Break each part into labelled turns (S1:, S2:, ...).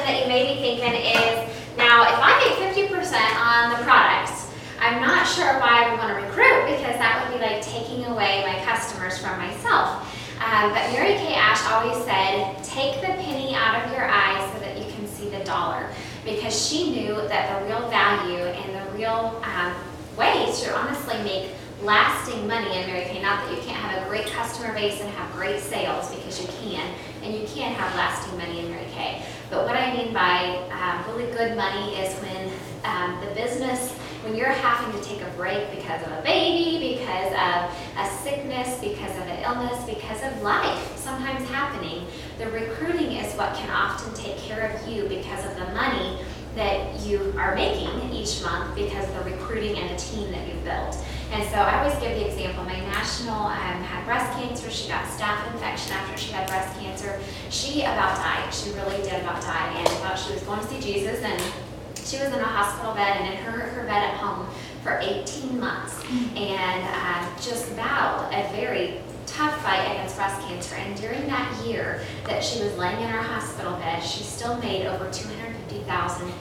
S1: that you may be thinking is, now if I make 50% on the products, I'm not sure why I would want to recruit, because that would be like taking away my customers from myself. But Mary Kay Ash always said, take the penny out of your eye so that you can see the dollar, because she knew that the real value and the real way to honestly make lasting money in Mary Kay, not that you can't have a great customer base and have great sales, because you can, and you can have lasting money in Mary Kay. But what I mean by really good money is when the business, when you're having to take a break because of a baby, because of a sickness, because of an illness, because of life sometimes happening, the recruiting is what can often take care of you because of the money that you are making each month because of the recruiting and the team that you've built. And so I always give the example, my national had breast cancer, she got staph infection after she had breast cancer. She about died, she really did about die, and thought she was going to see Jesus, and she was in a hospital bed and in her bed at home for 18 months and just battled a very tough fight against breast cancer. And during that year that she was laying in her hospital bed, she still made over $250,000.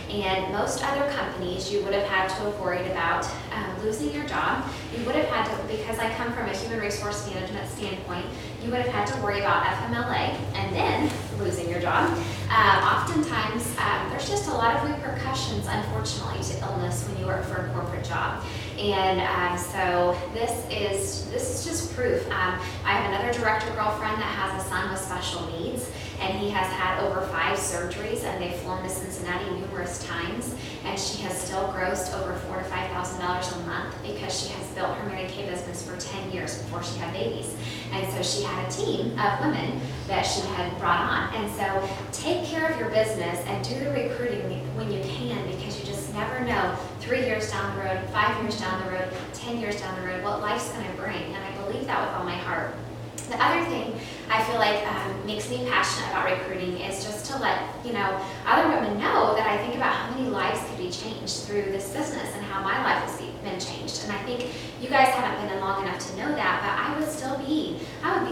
S1: And most other companies, you would have had to have worried about losing your job. You would have had to, because I come from a human resource management standpoint, you would have had to worry about FMLA and then losing your job. Oftentimes, there's just a lot of repercussions, unfortunately, to illness when you work for a corporate job. And so this is just proof. I have another director girlfriend that has a son with special needs, and he has had over 5 surgeries, and they've flown to Cincinnati numerous times, and she has still grossed over $4,000 to $5,000 a month because she has built her Mary Kay business for 10 years before she had babies. And so she had a team of women that she had brought on. And so take care of your business and do the recruiting when you can, because you just never know 3 years down the road, 5 years down the road, 10 years down the road, what life's going to bring. And I believe that with all my heart. The other thing I feel like makes me passionate about recruiting is just to let other women know that I think about how many lives could be changed through this business and how my life has been changed. And I think you guys haven't been in long enough to know that, but I would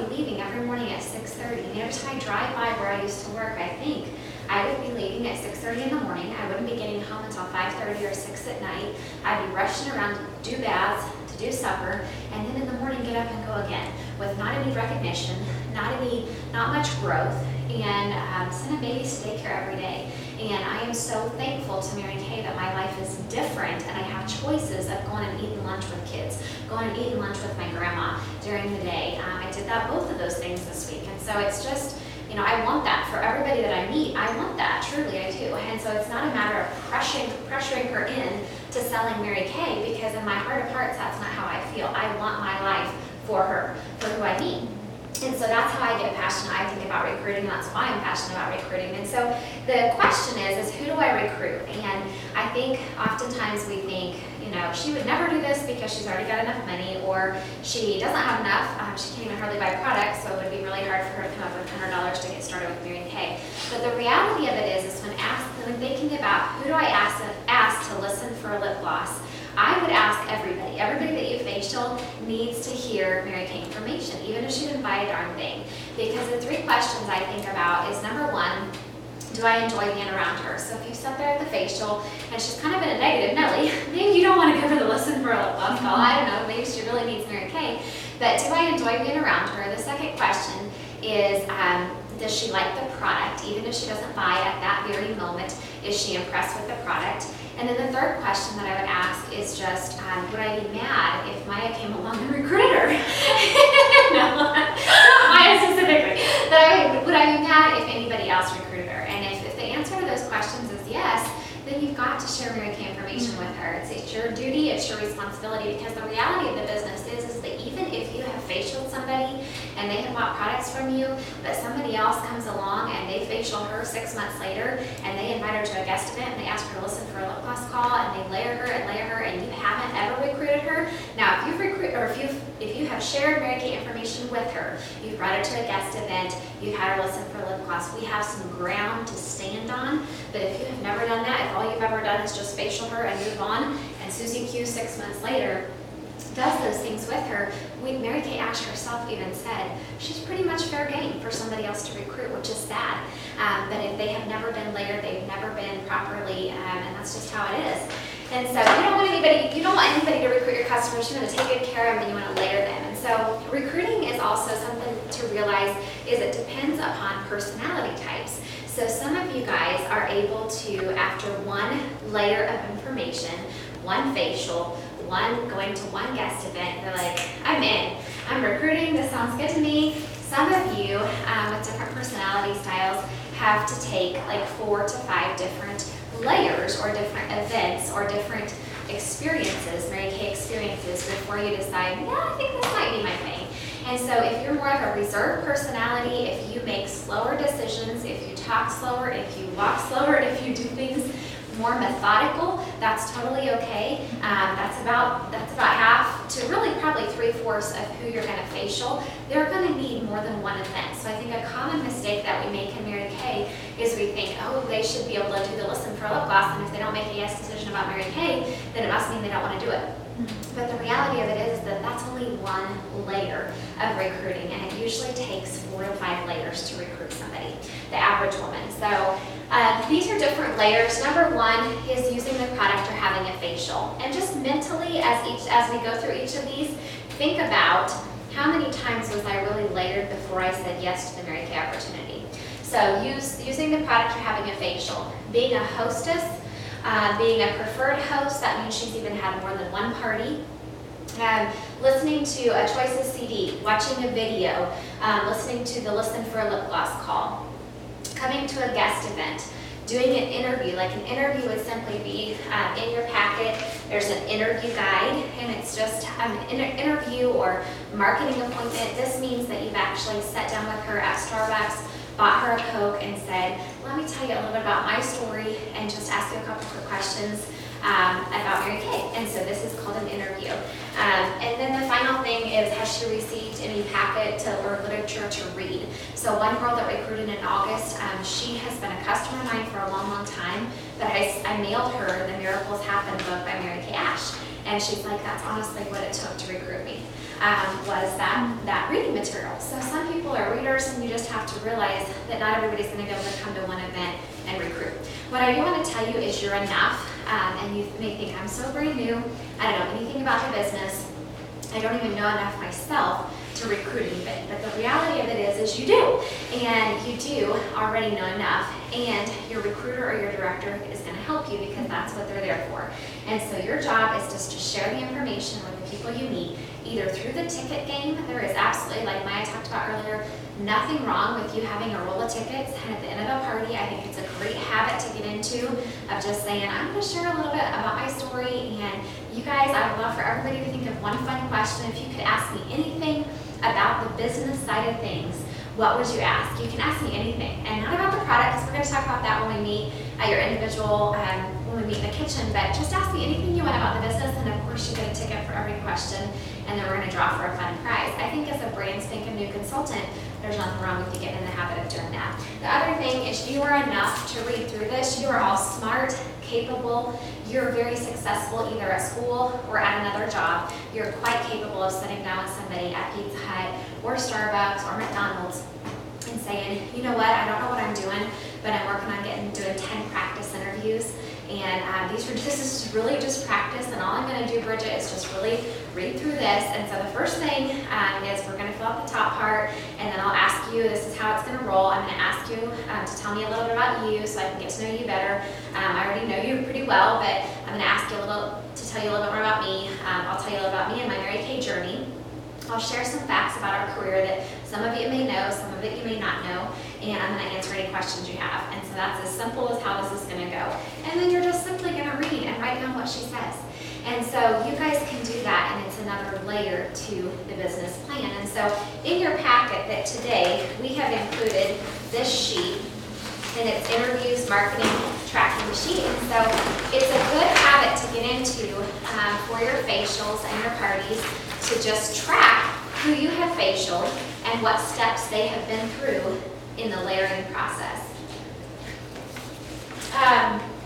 S1: be leaving every morning at 6:30. And every time I drive by where I used to work, I think I would be leaving at 6:30 in the morning. I wouldn't be getting home until 5:30 or 6 at night. I'd be rushing around to do baths, to do supper, and then in the morning get up and go again with not any recognition, not much growth, and send a babies to daycare every day. And I am so thankful to Mary Kay that my life is different, and I have choices of going and eating lunch with kids, going and eating lunch with my grandma during the day. I did both of those things this week, and so it's just, I want that for everybody that I meet. I want that, truly I do. And so it's not a matter of pressuring her in to selling Mary Kay, because in my heart of hearts, that's not how I feel. I want my life for her, for who I meet. And so that's how I get passionate. I think about recruiting. That's why I'm passionate about recruiting. And so the question is who do I recruit? And I think oftentimes we think, she would never do this because she's already got enough money, or she doesn't have enough. She can't even hardly buy products, so it would be really hard for her to come up with $100 to get started with Mary Kay. But the reality of it is when thinking about who do I ask to listen for a lip gloss, I would ask everybody that you facial needs to hear Mary Kay information, even if she didn't buy a darn thing. Because the 3 questions I think about is, number 1, do I enjoy being around her? So if you sit there at the facial and she's kind of in a negative Nelly, maybe you don't want to give her the listen for a lip gloss call. I don't know, maybe she really needs Mary Kay. But do I enjoy being around her? The second question is, does she like the product? Even if she doesn't buy at that very moment, is she impressed with the product? And then the third question that I would ask is just, would I be mad if Maya came along and recruited her? No, not Maya specifically. But would I be mad if anybody else recruited her? And if the answer to those questions is yes, then you've got to share Mary Kay information with her. It's your duty, it's your responsibility, because the reality of the business is that even if you have facialed somebody and they have bought products from you, but somebody else comes along and they facial her 6 months later and they invite her to a guest event and they ask her to listen for a lip gloss call and they layer her and you haven't ever recruited her. Now, if you have shared Mary Kay information with her, you've brought her to a guest event, you've had her listen for a lip gloss, we have some ground to stand on. But if you have never done that, if all you've ever done is just facial her and move on, and Susie Q 6 months later, does those things with her, Mary Kay Ash herself even said she's pretty much fair game for somebody else to recruit, which is sad. But if they have never been layered, they've never been properly, and that's just how it is. And so you don't want anybody to recruit your customers. You want to take good care of them and you want to layer them. And so recruiting is also something to realize is it depends upon personality types. So some of you guys are able to, after one layer of information, one facial, going to one guest event, you're like, I'm in. I'm recruiting. This sounds good to me. Some of you with different personality styles have to take like 4 to 5 different layers or different events or different experiences, Mary Kay experiences, before you decide, yeah, I think this might be my thing. And so if you're more of a reserved personality, if you make slower decisions, if you talk slower, if you walk slower, if you do things more methodical, that's totally okay. That's about half to really probably 3/4 of who you're going to facial. They're going to need more than one event. So I think a common mistake that we make in Mary Kay is we think, oh, they should be able to do the listen for a lip gloss, and if they don't make a yes decision about Mary Kay, then it must mean they don't want to do it. But the reality of it is that that's only one layer of recruiting, and it usually takes 4 to 5 layers to recruit somebody, the average woman. So these are different layers. Number 1 is using the product or having a facial. And just mentally, as we go through each of these, think about how many times was I really layered before I said yes to the Mary Kay opportunity. So using the product or having a facial. Being a hostess, being a preferred host, that means she's even had more than one party. Listening to a Choices CD, watching a video, listening to the Listen for a Lip Gloss call, coming to a guest event, doing an interview. Like an interview would simply be in your packet, there's an interview guide, and it's just an interview or marketing appointment. This means that you've actually sat down with her at Starbucks, bought her a Coke, and said, let me tell you a little bit about my story and just ask you a couple quick questions about Mary Kay. And so this is called an interview. And then the final thing is, has she received any packet or literature to read? So one girl that recruited in August, she has been a customer of mine for a long, long time, but I mailed her the Miracles Happen book by Mary Kay Ash. And she's like, that's honestly what it took to recruit me, was that reading material. So some people are readers, and you just have to realize that not everybody's going to be able to come to one event and recruit. What I do want to tell you is you're enough, and you may think, I'm so brand new, I don't know anything about the business, I don't even know enough myself to recruit anybody. But the reality of it is you do. And you do already know enough. And your recruiter or your director is going to help you because that's what they're there for. And so your job is just to share the information with the people you meet, either through the ticket game. There is absolutely, like Maya talked about earlier, nothing wrong with you having a roll of tickets. And at the end of a party, I think it's a great habit to get into of just saying, I'm going to share a little bit about my story. And you guys, I would love for everybody to think of one fun question. If you could ask me anything about the business side of things, what would you ask? You can ask me anything, and not about the product, because we're going to talk about that when we meet at your individual, when we meet in the kitchen, but just ask me anything you want about the business, and of course you get a ticket for every question, and then we're going to draw for a fun prize. I think as a brand spanking new consultant, there's nothing wrong with you getting in the habit of doing that. The other thing is you are enough to read through this. You are all smart, capable, you're very successful either at school or at another job. You're quite capable of sitting down with somebody at Pizza Hut or Starbucks or McDonald's and saying, you know what, I don't know what I'm doing, but I'm working on doing 10 practice interviews. And this is really just practice, and all I'm going to do, Bridget, is just really read through this. And so the first thing is we're going to fill out the top part, and then I'll ask you, this is how it's going to roll. I'm going to ask you to tell me a little bit about you so I can get to know you better. I already know you pretty well, but I'm going to ask you to tell you a little bit more about me. I'll tell you a little about me and my Mary Kay journey. I'll share some facts about our career that some of you may know, some of it you may not know, and I'm going to answer any questions you have. And so that's as simple as how this is going to go. And then you're just simply going to read and write down what she says. And so you guys can do that, and it's another layer to the business plan. And so in your packet that today, we have included this sheet, and it's interviews, marketing, tracking sheet. And so it's a good habit to get into for your facials and your parties, to just track who you have facialed and what steps they have been through in the layering process.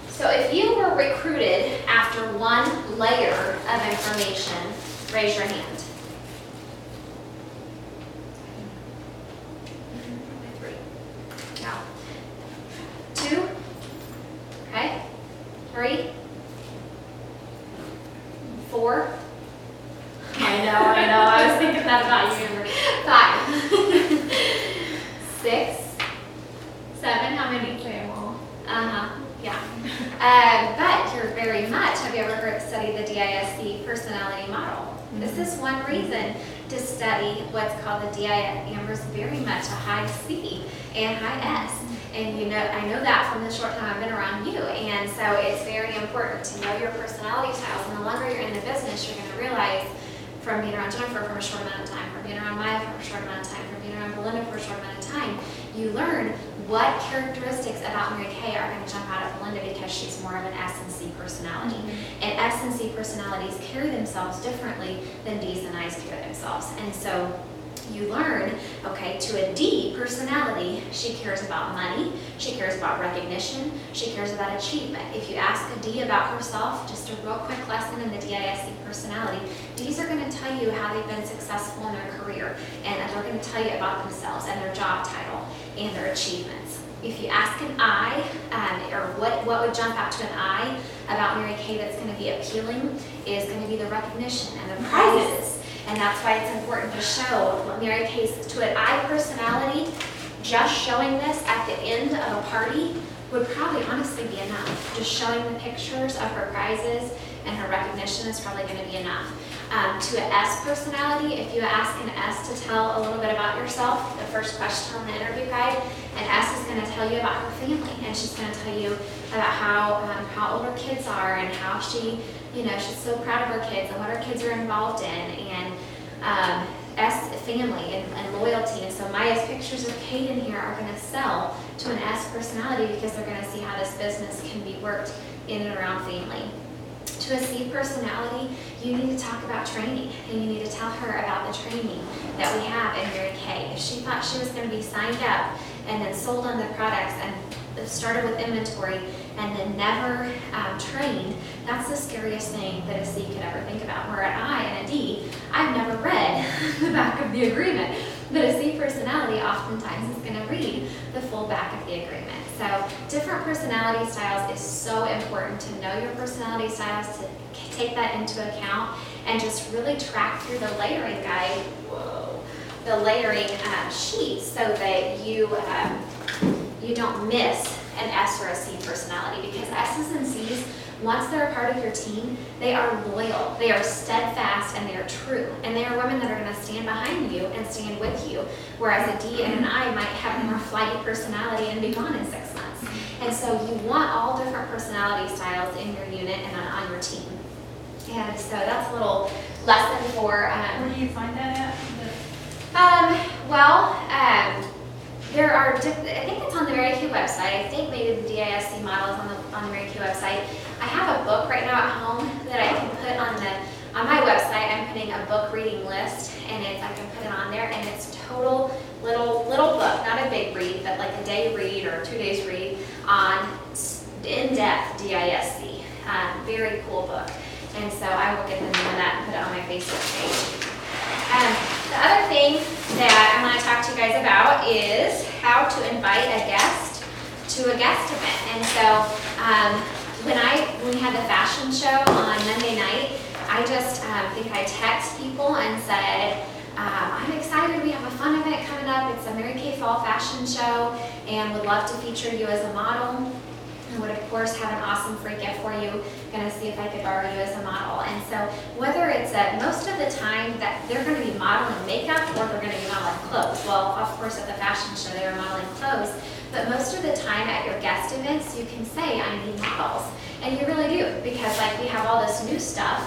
S1: So if you were recruited after one layer of information, Raise your hand. 3. No. 2. Okay. 3. 4. I know. I was thinking that about you, Amber. 5. 6. 7. How many?
S2: Say them all.
S1: Yeah. But you're very much, have you ever studied the DISC personality model? This is one reason to study what's called the DISC. Amber's very much a high C and high S. And I know that from the short time I've been around you. And so it's very important to know your personality styles. And the longer you're in the business, you're going to realize from being around Jennifer for a short amount of time, from being around Maya for a short amount of time, from being around Belinda for a short amount of time, you learn what characteristics about Mary Kay are going to jump out at Belinda because she's more of an S and C personality. And S and C personalities carry themselves differently than D's and I's carry themselves. And so you learn, okay, to a D personality, she cares about money, she cares about recognition, she cares about achievement. If you ask a D about herself, just a real quick lesson in the DISC personality, Ds are going to tell you how they've been successful in their career, and they're going to tell you about themselves and their job title and their achievements. If you ask an I, or what would jump out to an I about Mary Kay that's going to be appealing is going to be the recognition and the prizes. And that's why it's important to show what Mary Kay's to an I personality. Just showing this at the end of a party would probably honestly be enough. Just showing the pictures of her prizes and her recognition is probably going to be enough. To an S personality, if you ask an S to tell a little bit about yourself, the first question on the interview guide, an S is going to tell you about her family, and she's going to tell you about how old her kids are and how she's so proud of her kids and what her kids are involved in, and S, family and loyalty. And so Maya's pictures of Kate in here are going to sell to an S personality because they're going to see how this business can be worked in and around family. To a C personality, you need to talk about training, and you need to tell her about the training that we have in Mary Kay. If she thought she was going to be signed up and then sold on the products and started with inventory and then never trained, that's the scariest thing that a C could ever think about. Where an I and a D, I've never read the back of the agreement, but a C personality oftentimes is going to read the full back of the agreement. So different personality styles is so important to know your personality styles, to take that into account, and just really track through the layering guide, the layering sheet, so that you don't miss an S or a C personality, because S's and C's, once they're a part of your team, they are loyal, they are steadfast, and they are true. And they are women that are going to stand behind you and stand with you, whereas a D and an I might have a more flighty personality and be gone in 6 months. And so you want all different personality styles in your unit and on your team. And so that's a little lesson for...
S2: Where do you find that at?
S1: There are, I think it's on the Mary Kay website. I think maybe the DISC model is on the Mary Kay website. I have a book right now at home that I can put on my website. I'm putting a book reading list, and I can put it on there, and it's total little book, not a big read, but like a day read or 2 days read on in-depth DISC. Very cool book. And so I will get the name of that and put it on my Facebook page. The other thing that I want to talk to you guys about is how to invite a guest to a guest event. And so when we had the fashion show on Monday night, I just think I text people and said, I'm excited, we have a fun event coming up. It's a Mary Kay Fall Fashion Show, and would love to feature you as a model. I would, of course, have an awesome free gift for you. Going to see if I could borrow you as a model. And so whether it's most of the time that they're going to be modeling makeup or they're going to be modeling clothes. Well, of course, at the fashion show, they were modeling clothes. But most of the time at your guest events, you can say, I need models. And you really do, because like we have all this new stuff.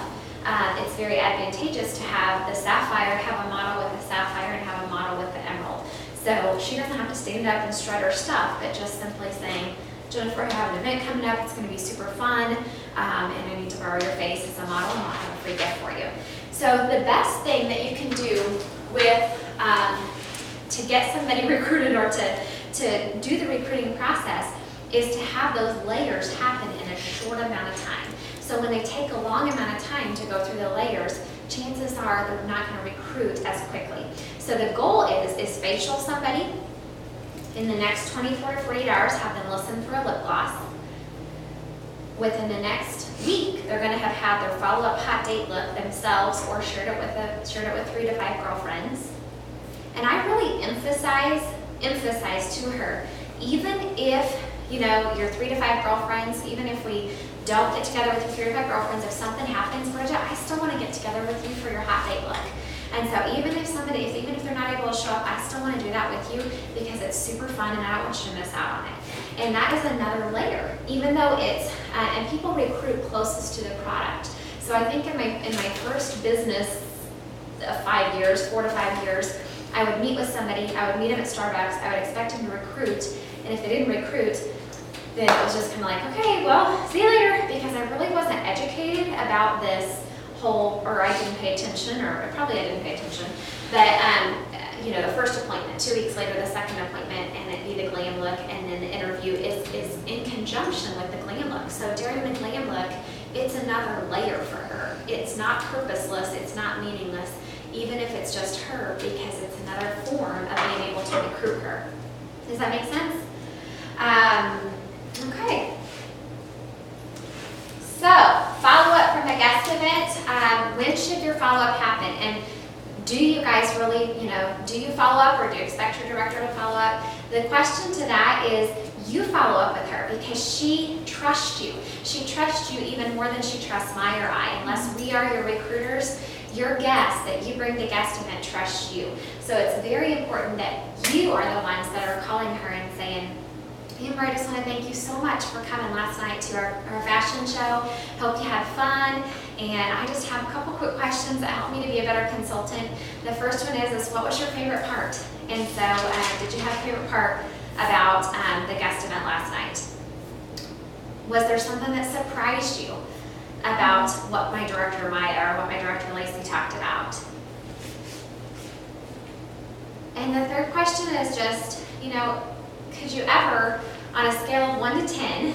S1: It's very advantageous to have the sapphire, have a model with the sapphire, and have a model with the emerald. So she doesn't have to stand up and strut her stuff, but just simply saying, Jennifer, I have an event coming up, it's going to be super fun, and I need to borrow your face as a model, and I'll have a free gift for you. So the best thing that you can do with, to get somebody recruited or to do the recruiting process is to have those layers happen in a short amount of time. So when they take a long amount of time to go through the layers, chances are they're not going to recruit as quickly. So the goal is facial somebody. In the next 24 to 48 hours, have them listen for a lip gloss. Within the next week, they're going to have had their follow-up hot date look themselves or shared it with 3 to 5 girlfriends. And I really emphasize to her, even if, you know, your 3 to 5 girlfriends, even if we don't get together with your 3 to 5 girlfriends, if something happens, Bridget, I still want to get together with you for your hot date look. And so even if they're not able to show up, I still want to do that with you because it's super fun and I don't want you to miss out on it. And that is another layer, even though it's, and people recruit closest to the product. So I think in my first business, 5 years, 4 to 5 years, I would meet with somebody, I would meet them at Starbucks, I would expect them to recruit, and if they didn't recruit, then it was just kind of like, okay, well, see you later, because I really wasn't educated about this whole, or I didn't pay attention, or probably I didn't pay attention, but you know, the first appointment, 2 weeks later, the second appointment, and it'd be the glam look, and then the interview is in conjunction with the glam look. So during the glam look, it's another layer for her. It's not purposeless, it's not meaningless, even if it's just her, because it's another form of being able to recruit her. Does that make sense? Okay. So, follow-up from the guest event. When should your follow-up happen? And do you guys really, you know, do you follow up or do you expect your director to follow up? The question to that is, you follow up with her because she trusts you. She trusts you even more than she trusts my or I. Unless we are your recruiters, your guests that you bring to guest event trust you. So it's very important that you are the ones that are calling her and saying, Amber, I just want to thank you so much for coming last night to our fashion show. Hope you had fun. And I just have a couple quick questions that help me to be a better consultant. The first one is what was your favorite part? And so did you have a favorite part about the guest event last night? Was there something that surprised you about what my director Maya or what my director Lacey talked about? And the third question is just, you know, could you ever, on a scale of 1 to 10,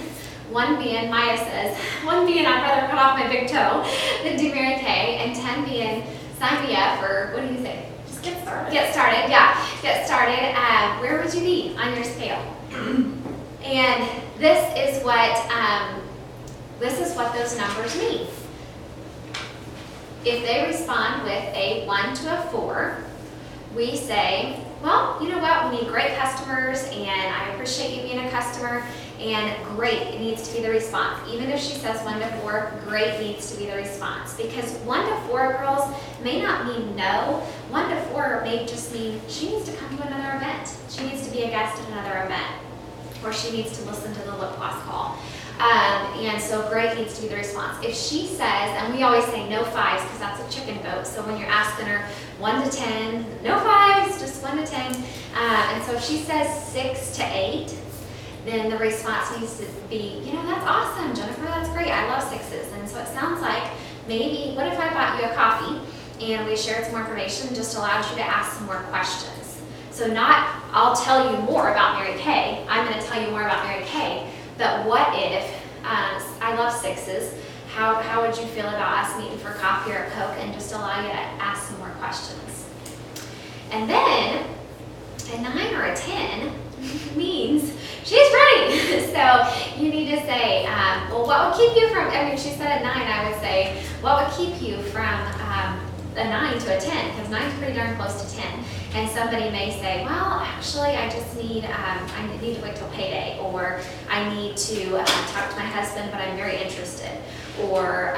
S1: 1 being, Maya says, 1 being I'd rather cut off my big toe than do Mary Kay, and 10 being sign me up, or what do you say?
S2: Just get started.
S1: Get started, yeah. Get started. Where would you be on your scale? And this is what those numbers mean. If they respond with a 1 to a 4, we say, well, you know what, we need great customers, and I appreciate you being a customer, and great, it needs to be the response. Even if she says 1 to 4, great needs to be the response. Because 1 to 4, girls, may not mean no. 1 to 4 may just mean she needs to come to another event. She needs to be a guest at another event. Or she needs to listen to the lip gloss call. And so great needs to be the response. If she says, and we always say no 5s because that's a chicken vote, so when you're asking her 1 to 10, no 5s, just 1 to 10. And so if she says 6 to 8, then the response needs to be, you know, that's awesome, Jennifer, that's great, I love 6s. And so it sounds like maybe, what if I bought you a coffee and we shared some more information, just allowed you to ask some more questions. So not, I'll tell you more about Mary Kay, I'm going to tell you more about Mary Kay, but what if, I love 6s, how would you feel about us meeting for coffee or a Coke and just allow you to ask some more questions? And then, a 9 or a 10 means she's ready. So you need to say, well, what would keep you from, I mean, she said a 9, I would say, what would keep you from a 9 to a 10? Because 9 is pretty darn close to 10. And somebody may say, well, actually, I just need, I need to wait till payday, or I need to talk to my husband, but I'm very interested. Or,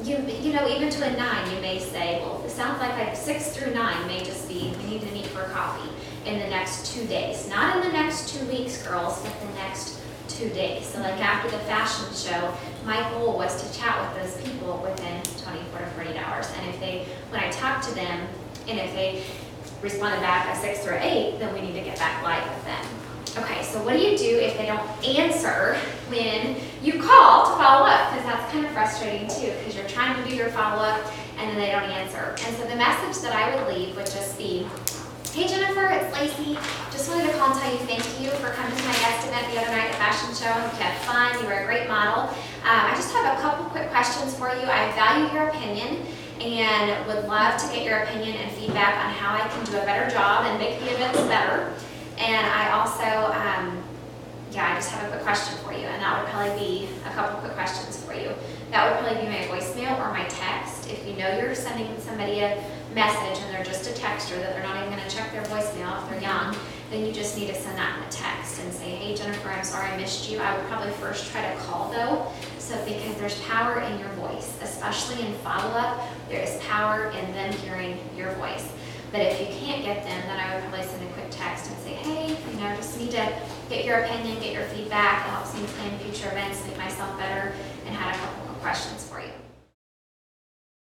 S1: you know, even to a 9, you may say, well, it sounds like 6 through 9 may just be, we need to meet for coffee in the next 2 days. Not in the next 2 weeks, girls, but the next 2 days. So like after the fashion show, my goal was to chat with those people within 24 to 48 hours. And if they, when I talked to them, and if they responded back a 6 or 8, then we need to get back live with them. Okay, so what do you do if they don't answer when you call to follow up? Because that's kind of frustrating too, because you're trying to do your follow-up and then they don't answer. And so the message that I would leave would just be, hey Jennifer, it's Lacey. Just wanted to call and tell you thank you for coming to my guest event the other night at the fashion show. I hope you had fun. You were a great model. I just have a couple quick questions for you. I value your opinion, and would love to get your opinion and feedback on how I can do a better job and make the events better. And I also, I just have a quick question for you, and that would probably be a couple quick questions for you. That would probably be my voicemail or my text. If you know you're sending somebody a message and they're just a texter, that they're not even going to check their voicemail if they're young, then you just need to send that in a text and say, hey Jennifer, I'm sorry I missed you. I would probably first try to call though, so because there's power in your voice, especially in follow-up, there is power in them hearing your voice. But if you can't get them, then I would probably send a quick text and say, hey, just need to get your opinion, get your feedback. It helps me plan future events, make myself better, and had a couple of questions for you.